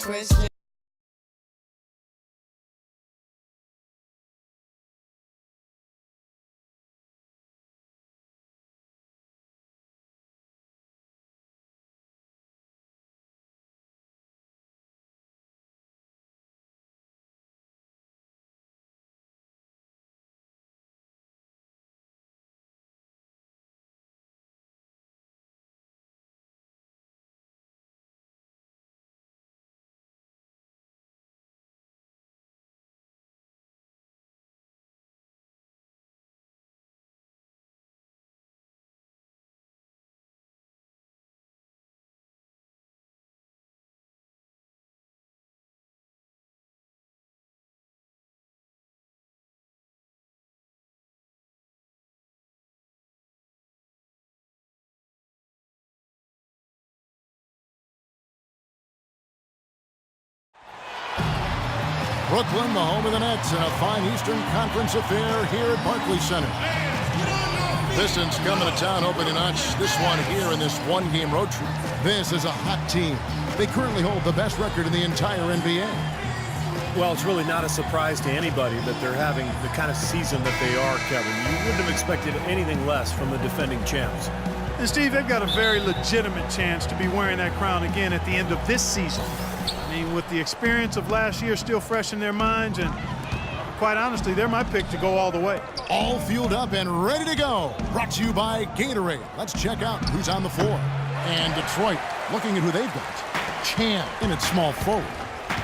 twist. Brooklyn, the home of the Nets, in a fine Eastern Conference affair here at Barclays Center. Pistons coming to town hoping to notch this one here in this one-game road trip. This is a hot team. They currently hold the best record in the entire NBA. Well, it's really not a surprise to anybody that they're having the kind of season that they are, Kevin. You wouldn't have expected anything less from the defending champs. And Steve, they've got a very legitimate chance to be wearing that crown again at the end of this season. I mean, with the experience of last year still fresh in their minds, and quite honestly, they're my pick to go all the way. All fueled up and ready to go. Brought to you by Gatorade. Let's check out who's on the floor. And Detroit, looking at who they've got. Chan in its small forward.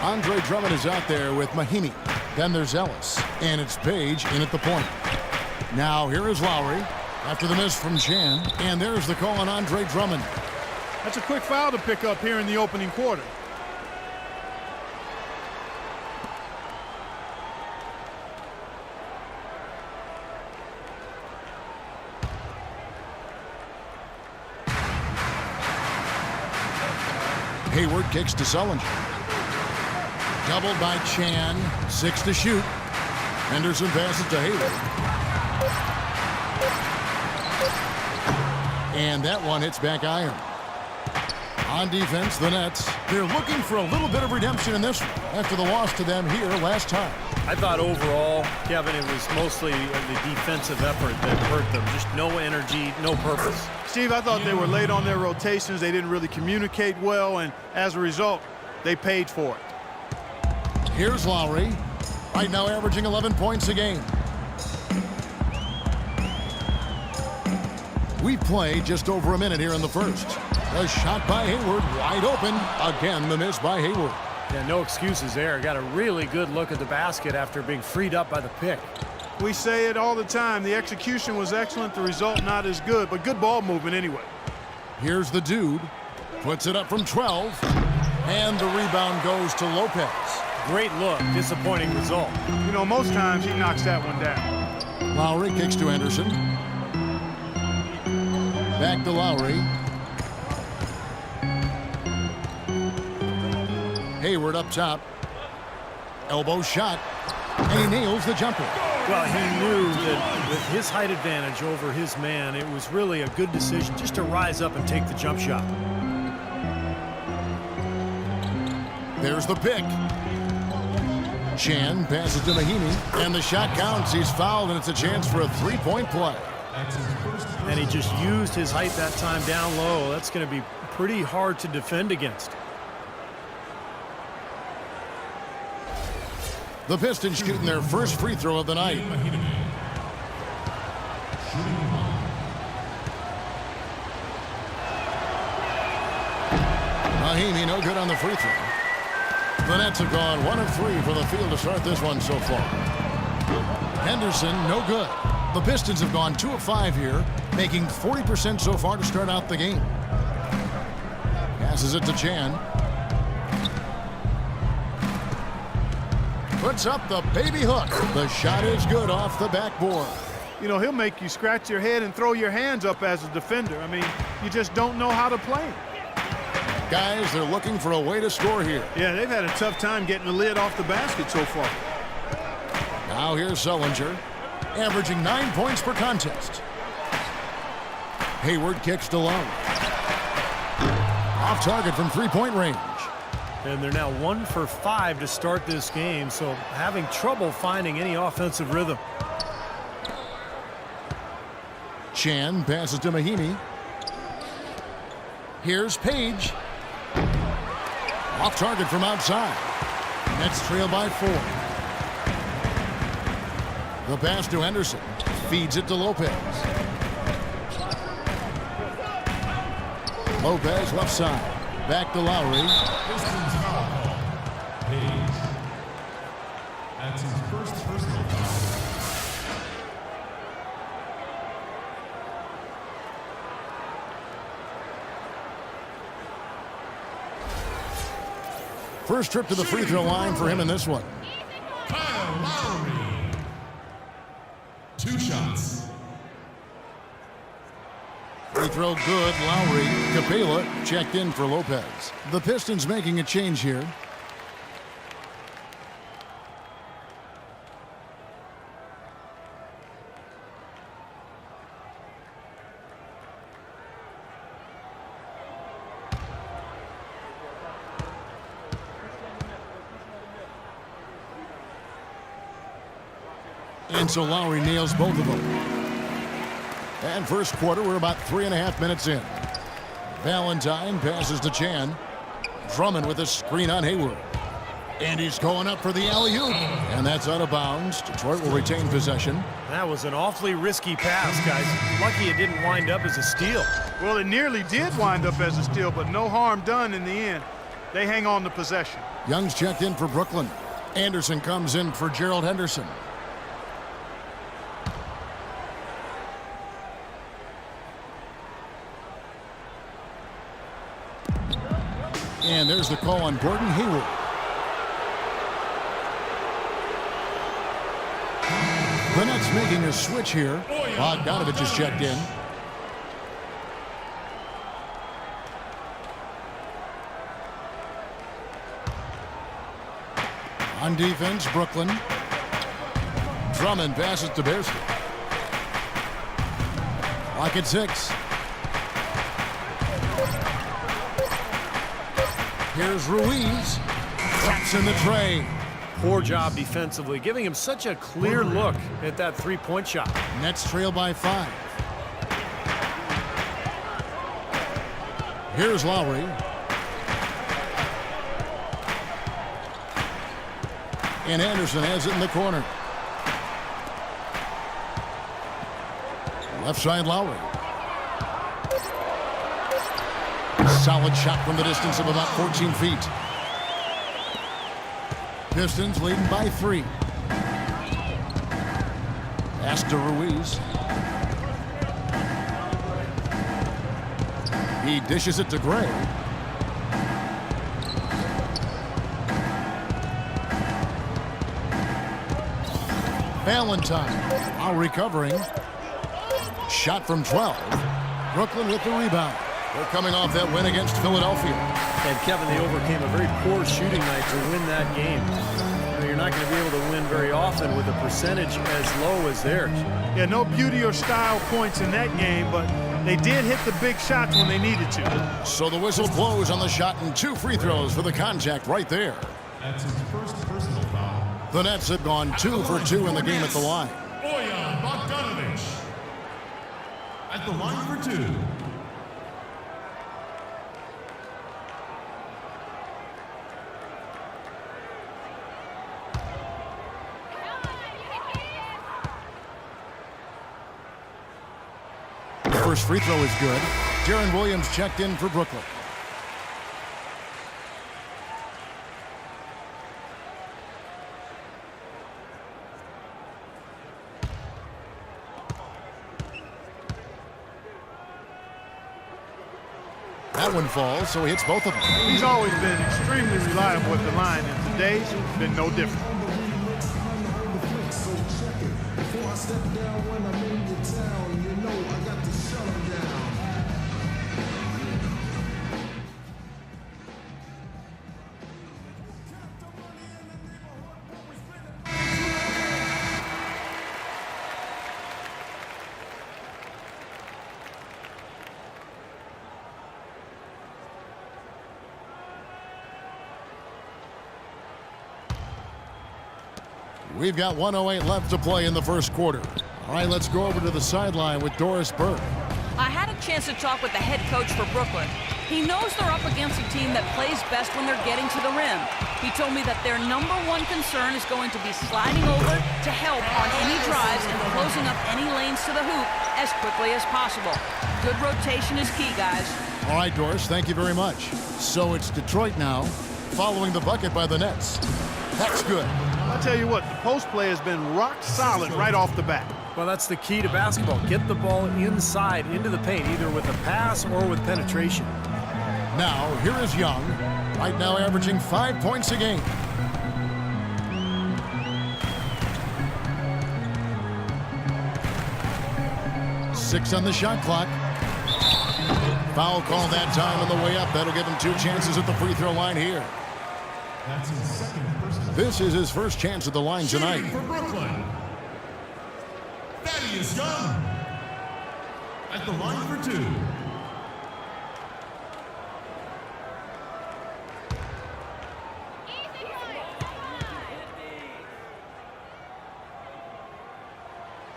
Andre Drummond is out there with Mahimi. Then there's Ellis. And it's Page in at the point. Now here is Lowry after the miss from Chan. And there's the call on Andre Drummond. That's a quick foul to pick up here in the opening quarter. Hayward kicks to Sullinger. Doubled by Chan. 6 to shoot. Henderson passes to Hayward. And that one hits back iron. On defense, the Nets. They're looking for a little bit of redemption in this one after the loss to them here last time. I thought overall, Kevin, it was mostly the defensive effort that hurt them. Just no energy, no purpose. Steve, I thought they were late on their rotations. They didn't really communicate well, and as a result, they paid for it. Here's Lowry. Right now averaging 11 points a game. We've played just over a minute here in the first. The shot by Hayward, wide open. Again, the miss by Hayward. Yeah, no excuses there. Got a really good look at the basket after being freed up by the pick. We say it all the time. The execution was excellent, the result not as good, but good ball movement anyway. Here's the dude. Puts it up from 12. And the rebound goes to Lopez. Great look, disappointing result. You know, most times he knocks that one down. Lowry kicks to Henderson. Back to Lowry. Hayward up top. Elbow shot. And he nails the jumper. Well, he knew that with his height advantage over his man, it was really a good decision just to rise up and take the jump shot. There's the pick. Chan passes to Mahimi, and the shot counts. He's fouled, and it's a chance for a three-point play. And he just used his height that time down low. That's going to be pretty hard to defend against. The Pistons shooting their first free throw of the night. Mahimi no good on the free throw. The Nets have gone 1 of 3 from the field to start this one so far. Henderson no good. The Pistons have gone 2 of 5 here, making 40% so far to start out the game. Passes it to Chan. Puts up the baby hook. The shot is good off the backboard. You know, he'll make you scratch your head and throw your hands up as a defender. I mean, you just don't know how to play. Guys, they're looking for a way to score here. Yeah, they've had a tough time getting the lid off the basket so far. Now here's Sullinger, averaging 9 points per contest. Hayward kicks to Lowry. Off target from three-point range. And they're now 1 for 5 to start this game, so having trouble finding any offensive rhythm. Chan passes to Mahinmi. Here's Page. Off target from outside. Nets trail by 4. The pass to Henderson. Feeds it to Lopez. Lopez left side. Back to Lowry. Pistons foul call. Page. That's his first personal foul. First trip to the free throw line for him in this one. Kyle Lowry. 2 shots. Free throw good. Lowry. Capela checked in for Lopez. The Pistons making a change here. And so Lowry nails both of them. And first quarter, we're about 3.5 minutes in. Valentine passes to Chan. Drummond with a screen on Hayward. And he's going up for the alley-oop. And that's out of bounds. Detroit will retain possession. That was an awfully risky pass, guys. Lucky it didn't wind up as a steal. Well, it nearly did wind up as a steal, but no harm done in the end. They hang on to possession. Young's checked in for Brooklyn. Anderson comes in for Gerald Henderson. And there's the call on Gordon Hayward. The Nets making a switch here. Bogdanovich is checked in. On defense, Brooklyn. Drummond passes to Bearsky. Lock at 6. Here's Ruiz. Traps in the tray. Poor job defensively, giving him such a clear look at that three-point shot. Nets trail by 5. Here's Lowry. And Anderson has it in the corner. Left side, Lowry. Solid shot from the distance of about 14 feet. Pistons leading by 3. Pass to Ruiz. He dishes it to Gray. Valentine now recovering. Shot from 12. Brooklyn with the rebound. They're coming off that win against Philadelphia. And Kevin, they overcame a very poor shooting night to win that game. You know, you're not going to be able to win very often with a percentage as low as theirs. Yeah, no beauty or style points in that game, but they did hit the big shots when they needed to. So the whistle blows on the shot and 2 free throws for the contact right there. That's his first personal foul. The Nets have gone 2 for 2 in the game at the line. Bojan Bogdanović. At the line for 2. First free throw is good. Deron Williams checked in for Brooklyn. That one falls, so he hits both of them. He's always been extremely reliable at the line, and today it's been no different. We've got 1:08 left to play in the first quarter. All right, let's go over to the sideline with Doris Burke. I had a chance to talk with the head coach for Brooklyn. He knows they're up against a team that plays best when they're getting to the rim. He told me that their number one concern is going to be sliding over to help on any drives and closing up any lanes to the hoop as quickly as possible. Good rotation is key, guys. All right, Doris, thank you very much. So it's Detroit now, following the bucket by the Nets. That's good. I'll tell you what, the post play has been rock solid right off the bat. Well, that's the key to basketball. Get the ball inside into the paint, either with a pass or with penetration. Now, here is Young, right now averaging 5 points a game. Six on the shot clock. Foul call that time on the way up. That'll give him 2 chances at the free throw line here. That's his second personal. This is his first chance at the line tonight. Shooting for Brooklyn, Thaddeus Young. At the line for 2.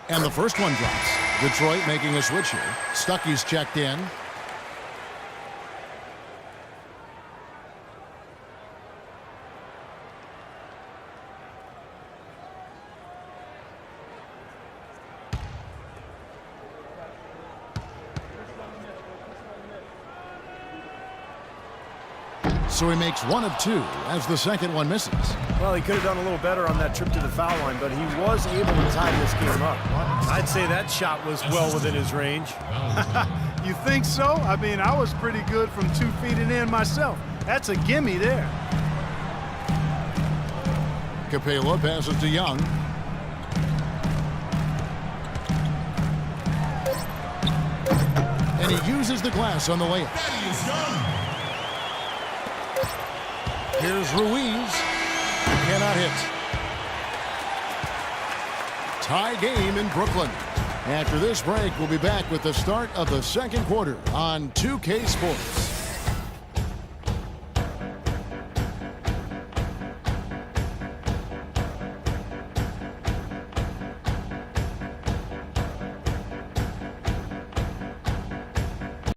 And the first one drops. Detroit making a switch here. Stuckey's checked in. So he makes 1 of 2 as the second one misses. Well, he could have done a little better on that trip to the foul line, but he was able to tie this game up. I'd say that shot was well within his range. You think so? I mean, I was pretty good from 2 feet and in myself. That's a gimme there. Capela passes to Young. And he uses the glass on the layup. Thaddeus Young. Here's Ruiz. Cannot hit. Tie game in Brooklyn. After this break, we'll be back with the start of the second quarter on 2K Sports.